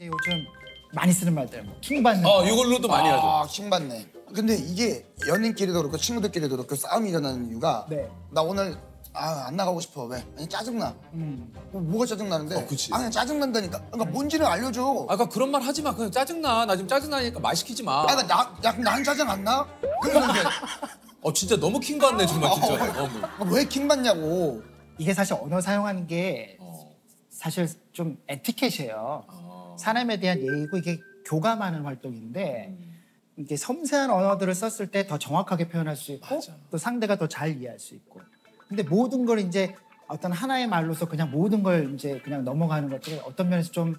이제 요즘 많이 쓰는 말들, 뭐 킹받는. 이걸로도 많이 하죠. 아, 킹받네. 근데 이게 연인끼리도 그렇고 친구들끼리도 그렇고 싸움이 일어나는 이유가 네. 나 오늘 안 나가고 싶어. 왜? 아니 짜증나. 뭐가 짜증나는데? 그치. 그냥 짜증난다니까. 그러니까 뭔지를 알려줘. 아까 그런 말 하지 마. 그냥 짜증나. 나 지금 짜증나니까 말 시키지 마. 그러니까 난 짜증 안 나? 그러는데 진짜 너무 킹 받네 정말 진짜. 왜 킹받냐고. 이게 사실 언어 사용하는 게 사실 좀 에티켓이에요. 사람에 대한 예의고 이게 교감하는 활동인데 이게 섬세한 언어들을 썼을 때 더 정확하게 표현할 수 있고 맞아. 또 상대가 더 잘 이해할 수 있고. 근데 모든 걸 이제 어떤 하나의 말로서 그냥 모든 걸 이제 그냥 넘어가는 것들은 어떤 면에서 좀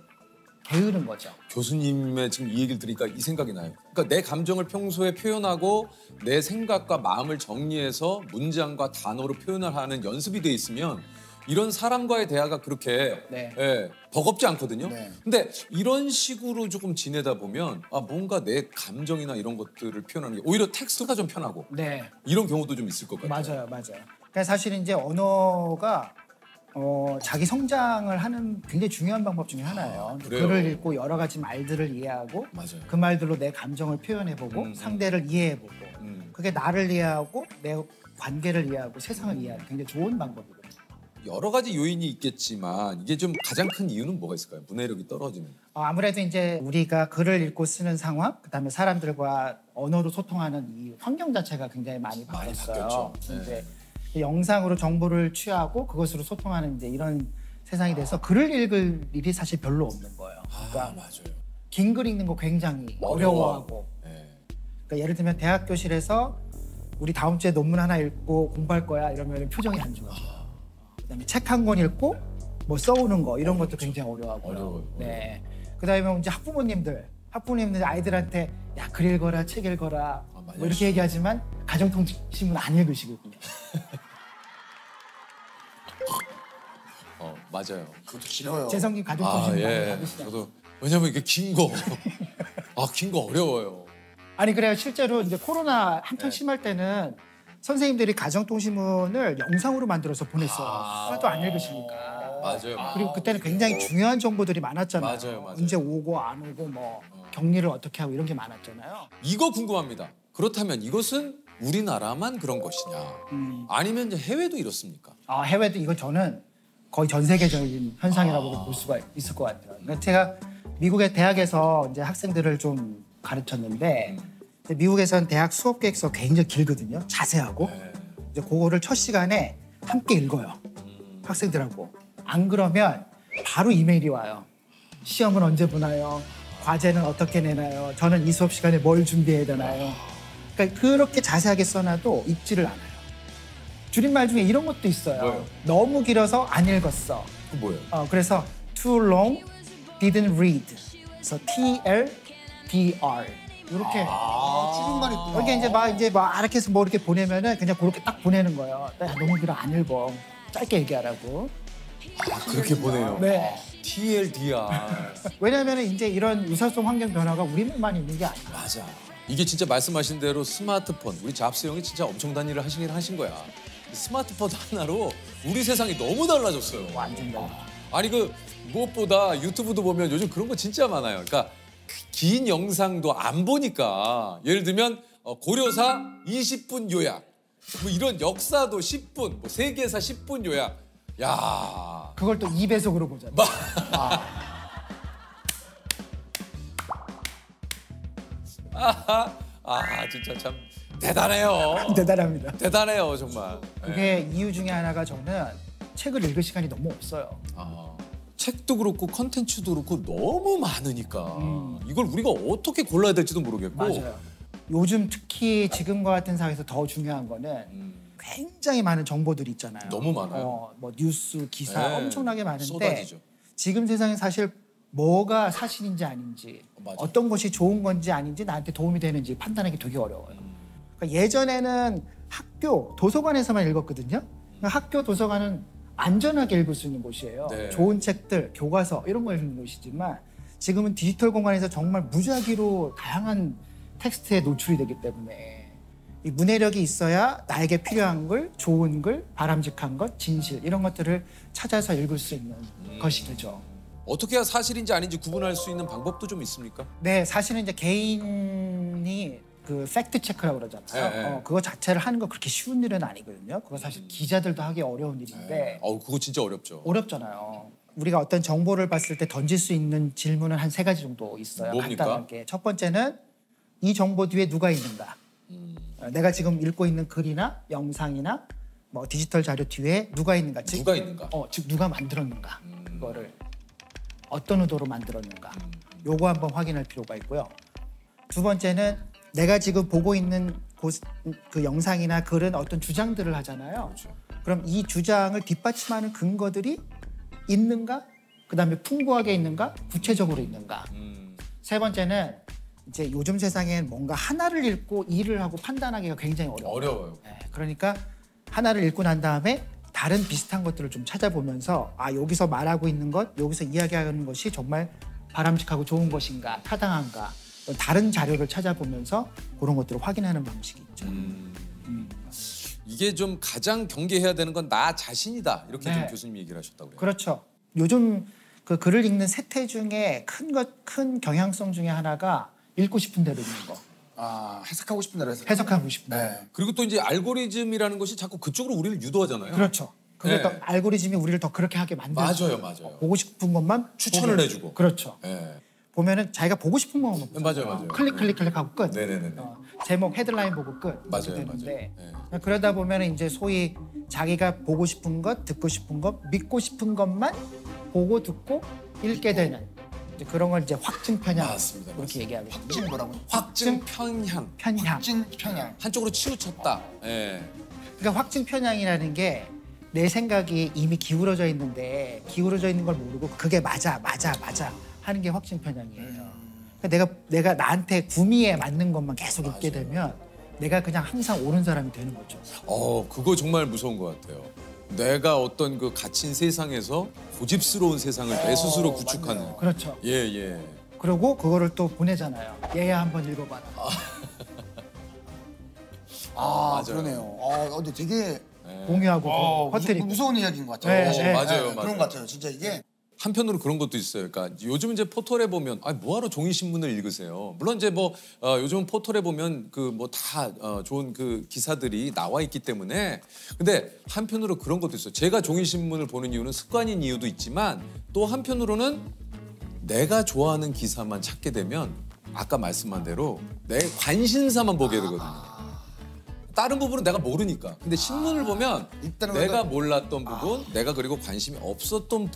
게으른 거죠. 교수님의 지금 이 얘기를 들으니까 이 생각이 나요. 그러니까 내 감정을 평소에 표현하고 내 생각과 마음을 정리해서 문장과 단어로 표현을 하는 연습이 돼 있으면 이런 사람과의 대화가 그렇게 네. 버겁지 않거든요. 네. 근데 이런 식으로 조금 지내다 보면 뭔가 내 감정이나 이런 것들을 표현하는 게 오히려 텍스트가 좀 편하고 네, 이런 경우도 좀 있을 것 같아요. 맞아요. 그러니까 사실 이제 언어가 자기 성장을 하는 굉장히 중요한 방법 중에 하나예요. 그래요? 글을 읽고 여러 가지 말들을 이해하고 맞아요. 그 말들로 내 감정을 표현해보고 상대를 이해해보고 그게 나를 이해하고 내 관계를 이해하고 세상을 이해하는 굉장히 좋은 방법이거든요. 여러 가지 요인이 있겠지만 이게 좀 가장 큰 이유는 뭐가 있을까요? 문해력이 떨어지는. 아무래도 이제 우리가 글을 읽고 쓰는 상황, 그다음에 사람들과 언어로 소통하는 이 환경 자체가 굉장히 많이 바뀌었어요. 바뀌었죠. 이제 영상으로 정보를 취하고 그것으로 소통하는 이제 이런 세상이 돼서 글을 읽을 일이 사실 별로 없는 거예요. 그러니까 맞아요. 긴 글 읽는 거 굉장히 어려워하고. 네. 그러니까 예를 들면 대학 교실에서 우리 다음 주에 논문 하나 읽고 공부할 거야 이러면 표정이 안 좋아져. 그다음에 책 한 권 읽고 뭐 써오는 거 이런 것도 굉장히 어려워하고요. 어려워요. 네. 그다음에 이제 학부모님들 아이들한테 야 글 읽어라, 책 읽어라 뭐 이렇게 얘기하지만 가정통신문 안 읽으시거든요. 맞아요. 그것도 싫어요. 재성님 가정통신문 많이 받으시잖아요. 저도 왜냐면 이게 긴 거, 긴 거 어려워요. 아니 그래요. 실제로 이제 코로나 한창 심할 때는 선생님들이 가정통신문을 영상으로 만들어서 보냈어요. 하나도 안 읽으시니까. 맞아요. 그리고 그때는 굉장히 중요한 정보들이 많았잖아요. 맞아요. 언제 오고 안 오고 뭐 격리를 어떻게 하고 이런 게 많았잖아요. 이거 궁금합니다. 그렇다면 이것은 우리나라만 그런 것이냐? 아니면 이제 해외도 이렇습니까? 해외도 이건 저는 거의 전 세계적인 현상이라고 볼 수가 있을 것 같아요. 그러니까 제가 미국의 대학에서 이제 학생들을 좀 가르쳤는데 미국에서는 대학 수업 계획서 굉장히 길거든요. 자세하고. 이제 그거를 첫 시간에 함께 읽어요. 학생들하고. 안 그러면 바로 이메일이 와요. 시험은 언제 보나요? 과제는 어떻게 내나요? 저는 이 수업 시간에 뭘 준비해야 되나요? 그러니까 그렇게 자세하게 써놔도 읽지를 않아요. 줄임말 중에 이런 것도 있어요. 뭐예요? 너무 길어서 안 읽었어. 그 뭐예요? 그래서 too long, didn't read. 그래서 TLDR. 이렇게. 줄임말이 있구나. 이렇게 이제 막 이렇게 해서 뭐 이렇게 보내면은 그냥 그렇게 딱 보내는 거예요. 야, 너무 길어 안 읽어. 짧게 얘기하라고. 그렇게 보내요. 네. TLDR. 왜냐하면 이제 이런 유사성 환경 변화가 우리만 있는 게 아니야. 맞아. 이게 진짜 말씀하신 대로 스마트폰, 우리 잡스 형이 진짜 엄청난 일을 하신 거야. 스마트폰 하나로 우리 세상이 너무 달라졌어요. 완전 달라. 아니 무엇보다 유튜브도 보면 요즘 그런 거 진짜 많아요. 그러니까 긴 영상도 안 보니까 예를 들면 고려사 20분 요약, 뭐 이런 역사도 10분, 뭐 세계사 10분 요약. 야. 그걸 또 2배속으로 보잖아. 진짜 참 대단해요. 대단합니다. 대단해요 정말. 그게 이유 중에 하나가 저는 책을 읽을 시간이 너무 없어요. 책도 그렇고 컨텐츠도 그렇고 너무 많으니까 이걸 우리가 어떻게 골라야 될지도 모르겠고. 맞아요. 요즘 특히 지금과 같은 상황에서 더 중요한 거는 굉장히 많은 정보들이 있잖아요. 너무 많아요. 뭐 뉴스, 기사 네, 엄청나게 많은데 쏟아지죠. 지금 세상에 사실 뭐가 사실인지 아닌지 맞아요. 어떤 것이 좋은 건지 아닌지 나한테 도움이 되는지 판단하기 되게 어려워요. 그러니까 예전에는 학교, 도서관에서만 읽었거든요. 그러니까 학교 도서관은 안전하게 읽을 수 있는 곳이에요. 네. 좋은 책들, 교과서 이런 걸 읽는 곳이지만 지금은 디지털 공간에서 정말 무작위로 다양한 텍스트에 노출이 되기 때문에 이 문해력이 있어야 나에게 필요한 글, 좋은 글, 바람직한 것, 진실 이런 것들을 찾아서 읽을 수 있는 것이 되죠. 어떻게 해야 사실인지 아닌지 구분할 수 있는 방법도 좀 있습니까? 네, 사실은 이제 개인이 그 팩트 체크라고 그러잖아요. 네. 그거 자체를 하는 거 그렇게 쉬운 일은 아니거든요. 그거 사실 기자들도 하기 어려운 일인데 그거 진짜 어렵죠. 어렵잖아요. 우리가 어떤 정보를 봤을 때 던질 수 있는 질문은 한 3가지 정도 있어요. 뭡니까? 간단하게. 첫 번째는 이 정보 뒤에 누가 있는가. 내가 지금 읽고 있는 글이나 영상이나 뭐 디지털 자료 뒤에 누가 있는가. 즉, 누가 있는가? 즉 누가 만들었는가. 그거를 어떤 의도로 만들었는가. 요거 한번 확인할 필요가 있고요. 두 번째는 내가 지금 보고 있는 그 영상이나 글은 어떤 주장들을 하잖아요. 그렇죠. 그럼 이 주장을 뒷받침하는 근거들이 있는가? 그다음에 풍부하게 있는가? 구체적으로 있는가? 세 번째는 이제 요즘 세상엔 뭔가 하나를 읽고 일을 하고 판단하기가 굉장히 어려워요. 어려워요. 네, 그러니까 하나를 읽고 난 다음에 다른 비슷한 것들을 좀 찾아보면서 여기서 말하고 있는 것, 여기서 이야기하는 것이 정말 바람직하고 좋은 것인가, 타당한가 다른 자료를 찾아보면서 그런 것들을 확인하는 방식이 있죠. 이게 좀 가장 경계해야 되는 건 나 자신이다. 이렇게 네. 좀 교수님이 얘기를 하셨다고 그래요. 그렇죠. 요즘 그 글을 읽는 세태 중에 큰 경향성 중에 하나가 읽고 싶은 대로 읽는 거, 해석하고 싶은 대로 해석. 해석하고 싶은 대로. 네. 그리고 또 이제 알고리즘이라는 것이 자꾸 그쪽으로 우리를 유도하잖아요. 그렇죠. 그게 네. 또 알고리즘이 우리를 더 그렇게 하게 만들죠. 맞아요. 보고 싶은 것만 추천을 보게. 해주고. 그렇죠. 네. 보면은 자기가 보고 싶은 것만 보고 맞아요. 클릭하고 끝. 네네네. 제목 헤드라인 보고 끝. 이렇게 맞아요. 되는데 네. 그러다 보면은 이제 소위 자기가 보고 싶은 것, 듣고 싶은 것, 믿고 싶은 것만 보고 듣고 읽게 되는 이제 그런 걸 이제 확증 편향 맞습니다. 이렇게 얘기하죠. 확진 뭐라고? 확증 편향. 편향. 확진 편향. 한쪽으로 치우쳤다. 예. 그러니까 확증 편향이라는 게 내 생각이 이미 기울어져 있는데 기울어져 있는 걸 모르고 그게 맞아 하는 게 확증 편향이에요. 그러니까 내가 나한테 구미에 맞는 것만 계속 읽게 되면 내가 그냥 항상 옳은 사람이 되는 거죠. 그거 정말 무서운 것 같아요. 내가 어떤 그 갇힌 세상에서 고집스러운 세상을 내 스스로 구축하는. 그렇죠. 예. 그리고 그거를 또 보내잖아요. 얘야 한번 읽어봐라. 맞아요. 그러네요. 근데 되게 공유하고 퍼뜨리고. 무서운 이야기인 것 같아요. 네, 사실. 네. 맞아요. 그런 것 같아요. 진짜 이게 한편으로 그런 것도 있어요. 그러니까 요즘 이제 포털에 보면 뭐하러 종이 신문을 읽으세요. 물론 이제 요즘 포털에 보면 그 뭐 다 좋은 그 기사들이 나와 있기 때문에 근데 한편으로 그런 것도 있어요. 제가 종이 신문을 보는 이유는 습관인 이유도 있지만 또 한편으로는 내가 좋아하는 기사만 찾게 되면 아까 말씀한 대로 내 관심사만 보게 되거든요. 다른 부분은 내가 모르니까. 근데 신문을 보면 일단은 내가 몰랐던 부분, 내가 그리고 관심이 없었던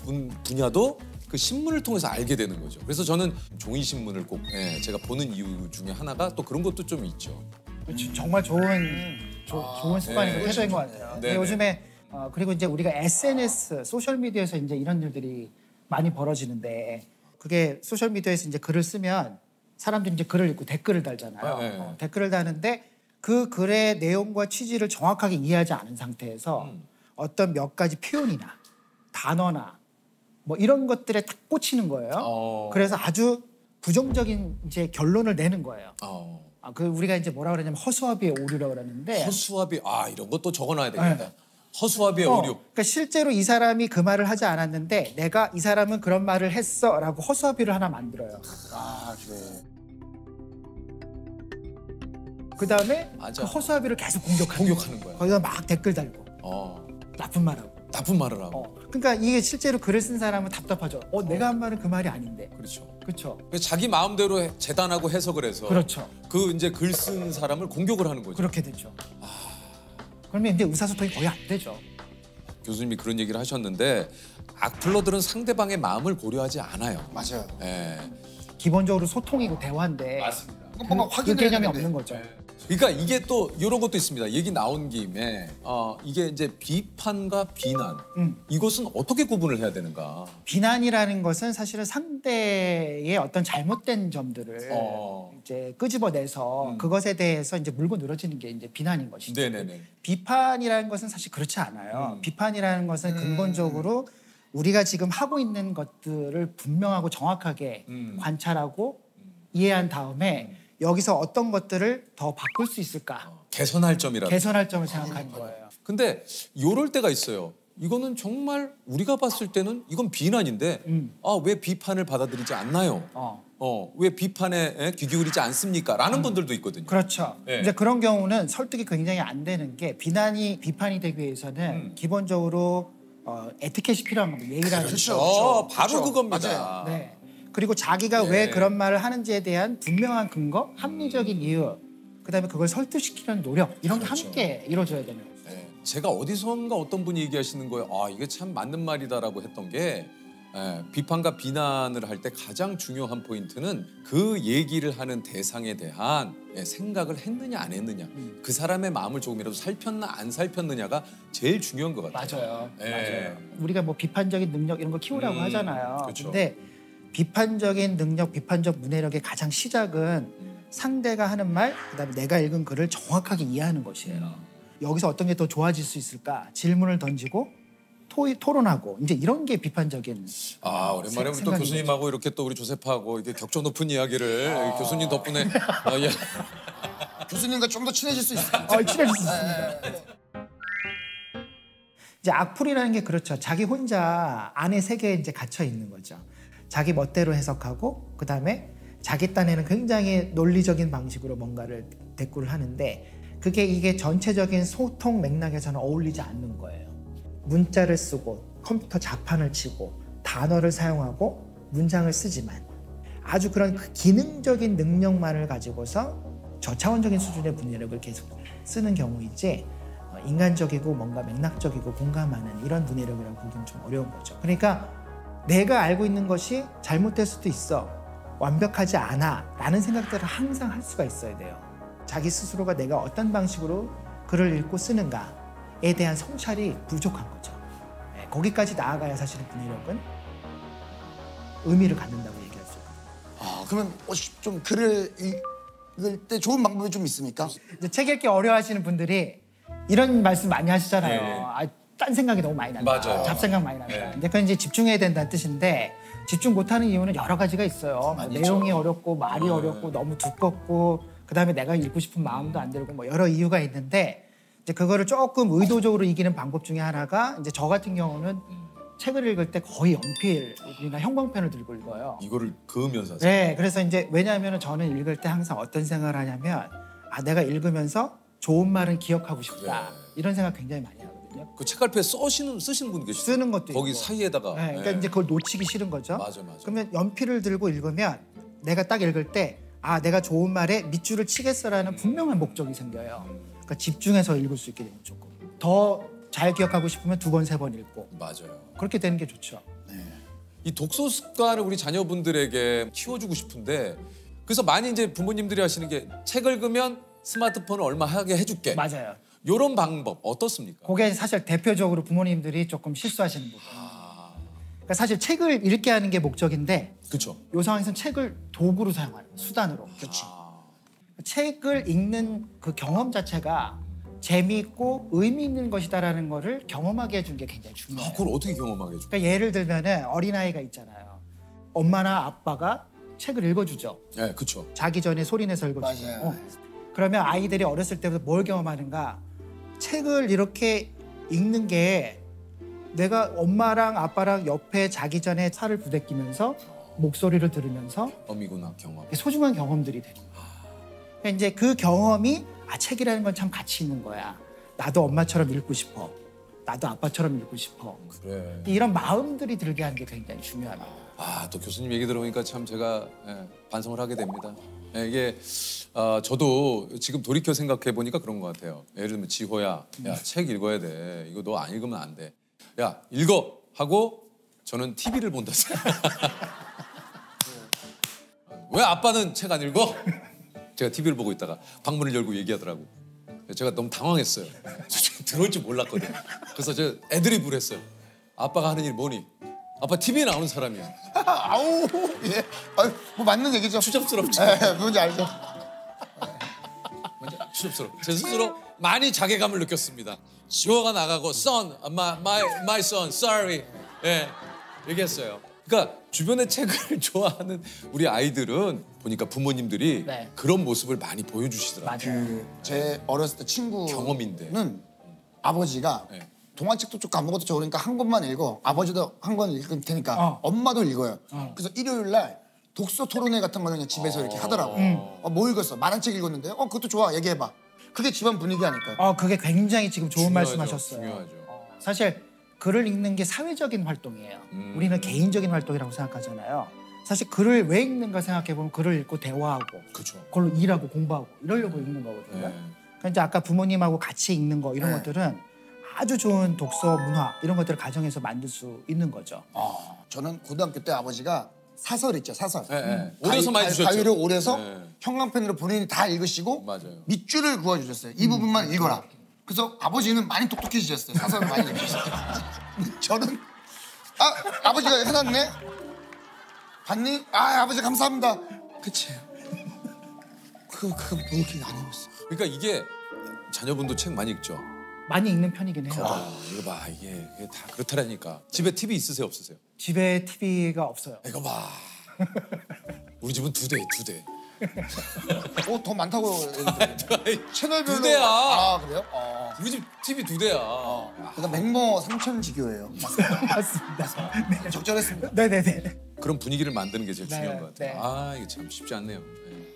분야도 그 신문을 통해서 알게 되는 거죠. 그래서 저는 종이 신문을 꼭 제가 보는 이유 중에 하나가 또 그런 것도 좀 있죠. 정말 좋은 습관이고 네. 태도인 것 같아요. 근데 네네. 요즘에 그리고 이제 우리가 SNS 소셜 미디어에서 이제 이런 일들이 많이 벌어지는데 그게 소셜 미디어에서 이제 글을 쓰면 사람들이 이제 글을 읽고 댓글을 달잖아요. 네. 댓글을 다는데 그 글의 내용과 취지를 정확하게 이해하지 않은 상태에서 어떤 몇 가지 표현이나 단어나 뭐 이런 것들에 딱 꽂히는 거예요. 그래서 아주 부정적인 이제 결론을 내는 거예요. 그 우리가 이제 뭐라 그러냐면 허수아비의 오류라고 그러는데 허수아비 이런 것도 적어놔야 되겠다. 허수아비의 오류. 그러니까 실제로 이 사람이 그 말을 하지 않았는데 내가 이 사람은 그런 말을 했어라고 허수아비를 하나 만들어요. 그래. 그다음에 맞아. 그 허수아비를 계속 공격하는 거야. 거기다 막 댓글 달고 나쁜 말하고. 나쁜 말을 하고. 그러니까 이게 실제로 글을 쓴 사람은 답답하죠. 내가 한 말은 그 말이 아닌데. 그렇죠. 그렇죠. 그래서 자기 마음대로 재단하고 해석을 해서 그렇죠. 그 이제 글 쓴 사람을 공격을 하는 거죠. 그렇게 되죠. 그러면 이제 의사소통이 거의 안 되죠. 교수님이 그런 얘기를 하셨는데 악플러들은 상대방의 마음을 고려하지 않아요. 맞아요. 예. 기본적으로 소통이고 대화인데 뭔가 그 확인해야 개념이 되는데. 없는 거죠. 그러니까 이게 또 이런 것도 있습니다. 얘기 나온 김에 이게 이제 비판과 비난 이것은 어떻게 구분을 해야 되는가? 비난이라는 것은 사실은 상대의 어떤 잘못된 점들을 이제 끄집어내서 그것에 대해서 이제 물고 늘어지는 게 이제 비난인 것이죠. 네네네. 비판이라는 것은 사실 그렇지 않아요. 비판이라는 것은 근본적으로 우리가 지금 하고 있는 것들을 분명하고 정확하게 관찰하고 이해한 다음에 여기서 어떤 것들을 더 바꿀 수 있을까? 개선할 점이라도. 개선할 점을 생각하는 거예요. 근데 요럴 때가 있어요. 이거는 정말 우리가 봤을 때는 이건 비난인데 아, 왜 비판을 받아들이지 않나요? 왜 비판에 귀 기울이지 않습니까? 라는 분들도 있거든요. 그렇죠. 네. 이제 그런 경우는 설득이 굉장히 안 되는 게 비판이 되기 위해서는 기본적으로 에티켓이 필요한 겁니다. 예의라는 그렇죠. 바로 그렇죠. 그겁니다. 맞아요. 네. 그리고 자기가 네. 왜 그런 말을 하는지에 대한 분명한 근거, 합리적인 이유, 그다음에 그걸 설득시키는 노력 이런 게 함께 이루어져야 되는 거죠. 네. 제가 어디선가 어떤 분이 얘기하시는 거예요. 아, 이게 참 맞는 말이다라고 했던 게 비판과 비난을 할 때 가장 중요한 포인트는 그 얘기를 하는 대상에 대한 생각을 했느냐 안 했느냐, 그 사람의 마음을 조금이라도 살폈나 안 살폈느냐가 제일 중요한 것 같아요. 맞아요. 네. 맞아요. 우리가 뭐 비판적인 능력 이런 거 키우라고 하잖아요. 그렇죠. 근데 비판적인 능력, 비판적 문해력의 가장 시작은 상대가 하는 말, 그다음에 내가 읽은 글을 정확하게 이해하는 것이에요. 여기서 어떤 게 더 좋아질 수 있을까? 질문을 던지고 토론하고 이제 이런 게 비판적인. 아, 오랜만에 우리 또 생각인 교수님하고 이렇게 또 우리 조세파하고 이렇게 격조 높은 이야기를 교수님 덕분에 예. 교수님과 좀 더 친해질 수 있어요. 친해질 수 있습니다. 이제 악플이라는 게 그렇죠. 자기 혼자 안의 세계에 이제 갇혀 있는 거죠. 자기 멋대로 해석하고 그다음에 자기 딴에는 굉장히 논리적인 방식으로 뭔가를 대꾸를 하는데 이게 전체적인 소통 맥락에서는 어울리지 않는 거예요. 문자를 쓰고 컴퓨터 자판을 치고 단어를 사용하고 문장을 쓰지만 아주 그런 그 기능적인 능력만을 가지고서 저차원적인 수준의 문해력을 계속 쓰는 경우이지 인간적이고 뭔가 맥락적이고 공감하는 이런 문해력이라고 보기는 좀 어려운 거죠. 그러니까 내가 알고 있는 것이 잘못될 수도 있어, 완벽하지 않아 라는 생각들을 항상 할 수가 있어야 돼요. 자기 스스로가 내가 어떤 방식으로 글을 읽고 쓰는가에 대한 성찰이 부족한 거죠. 거기까지 나아가야 사실은 문해력은 의미를 갖는다고 얘기할 수 있어요. 그러면 좀 글을 읽을 때 좋은 방법이 좀 있습니까? 이제 책 읽기 어려워하시는 분들이 이런 말씀 많이 하시잖아요. 네. 딴 생각이 너무 많이 난다. 맞아요. 잡생각 많이 난다. 네. 근데 그건 이제 집중해야 된다는 뜻인데 집중 못하는 이유는 여러 가지가 있어요. 뭐 내용이 어렵고 말이 어렵고 너무 두껍고 그다음에 내가 읽고 싶은 마음도 안 들고 뭐 여러 이유가 있는데 이제 그거를 조금 의도적으로 이기는 방법 중에 하나가 이제 저 같은 경우는 책을 읽을 때 거의 연필이나 형광펜을 들고 읽어요. 이거를 그으면서 하세요. 네, 그래서 이제 왜냐하면 저는 읽을 때 항상 어떤 생각을 하냐면 내가 읽으면서 좋은 말은 기억하고 싶다. 이런 생각 굉장히 많이 하거든요. 그 책갈피에 쓰시는 분 계시죠? 쓰는 것도 거기 있고. 사이에다가. 네, 그러니까 이제 그걸 놓치기 싫은 거죠. 맞아. 그러면 연필을 들고 읽으면 내가 딱 읽을 때 내가 좋은 말에 밑줄을 치겠어라는 분명한 목적이 생겨요. 그러니까 집중해서 읽을 수 있게 되는 조금. 더 잘 기억하고 싶으면 2번, 3번 읽고. 맞아요. 그렇게 되는 게 좋죠. 이 독서 습관을 우리 자녀분들에게 키워주고 싶은데 그래서 많이 이제 부모님들이 하시는 게 책 읽으면 스마트폰을 얼마 하게 해줄게. 맞아요. 이런 방법 어떻습니까? 그게 사실 대표적으로 부모님들이 조금 실수하시는 부분. 그러니까 사실 책을 읽게 하는 게 목적인데 그렇죠. 이 상황에서는 책을 도구로 사용하는 거예요. 수단으로. 그렇죠. 책을 읽는 그 경험 자체가 재미있고 의미 있는 것이다라는 거를 경험하게 해주는 게 굉장히 중요해요. 그걸 어떻게 경험하게 해줘? 그러니까 예를 들면은 어린아이가 있잖아요. 엄마나 아빠가 책을 읽어주죠. 네, 그렇죠. 자기 전에 소리내서 읽어주죠. 맞아요. 그러면 아이들이 어렸을 때부터 뭘 경험하는가? 책을 이렇게 읽는 게 내가 엄마랑 아빠랑 옆에 자기 전에 살을 부대끼면서 목소리를 들으면서 경험이구나, 경험. 소중한 경험들이 되는 거예요. 그러니까 이제 그 경험이 책이라는 건 참 가치 있는 거야. 나도 엄마처럼 읽고 싶어. 나도 아빠처럼 읽고 싶어. 그래. 이런 마음들이 들게 하는 게 굉장히 중요합니다. 또 교수님 얘기 들어보니까 참 제가 반성을 하게 됩니다. 이게 저도 지금 돌이켜 생각해 보니까 그런 것 같아요. 예를 들면 지호야, 야, 책 읽어야 돼. 이거 너 안 읽으면 안 돼. 야, 읽어 하고 저는 TV를 본다. 왜 아빠는 책 안 읽어? 제가 TV를 보고 있다가 방문을 열고 얘기하더라고. 제가 너무 당황했어요. 들어올 줄 몰랐거든요. 그래서 제가 애드립을 했어요. 아빠가 하는 일 뭐니? 아빠 TV에 나오는 사람이야. 아우, 예. 뭐 맞는 얘기죠. 추접스럽죠. 예, 뭔지 알죠. 추접스러워. 제 스스로 많이 자괴감을 느꼈습니다. 지호가 나가고 son, my son, sorry. 얘기했어요. 그러니까 주변에 책을 좋아하는 우리 아이들은 보니까 부모님들이 네. 그런 모습을 많이 보여주시더라고요. 맞아요. 제 어렸을 때 친구는 경험인데. 아버지가 네. 동화책도 좀 아무것도 적으니까 한 권만 읽어. 아버지도 한 권 읽으면 되니까 엄마도 읽어요. 그래서 일요일 날 독서 토론회 같은 거는 그냥 집에서 이렇게 하더라고. 뭐 읽었어? 만한 책 읽었는데 그것도 좋아. 얘기해봐. 그게 집안 분위기 아닐까요? 그게 굉장히 지금 좋은 중요하죠, 말씀하셨어요. 중요하죠. 사실 글을 읽는 게 사회적인 활동이에요. 우리는 개인적인 활동이라고 생각하잖아요. 사실 글을 왜 읽는가 생각해 보면 글을 읽고 대화하고, 그렇죠. 그걸로 일하고 공부하고 이러려고 읽는 거거든요. 네. 그러니까 이제 아까 부모님하고 같이 읽는 거 이런 네. 것들은 아주 좋은 독서 문화 이런 것들을 가정에서 만들 수 있는 거죠. 저는 고등학교 때 아버지가 사설 있죠, 사설. 네. 오려서 많이 주셨죠. 가위로 오려서 네. 형광펜으로 본인이 다 읽으시고 맞아요. 밑줄을 그어주셨어요. 이 부분만 읽어라. 그래서 아버지는 많이 똑똑해지셨어요. 사설을 많이 읽으셨어요. 저는 아버지가 해놨네. 봤니? 아버지 감사합니다. 그치. 그건 보이긴 안 읽었어. 그러니까 이게 자녀분도 책 많이 읽죠. 많이 읽는 편이긴 해요. 이거 봐 이게 다 그렇다라니까. 집에 TV 있으세요 없으세요? 집에 TV가 없어요. 이거 봐. 우리 집은 두 대. 더 많다고. 채널별로. 두 대야. 그래요? 우리 집 TV 두 대야. 그러니까 맹모 삼천지교예요. 맞습니다. 적절했습니다. 네네네. 그런 분위기를 만드는 게 제일 네, 중요한 것 같아요. 네. 이게 참 쉽지 않네요. 네.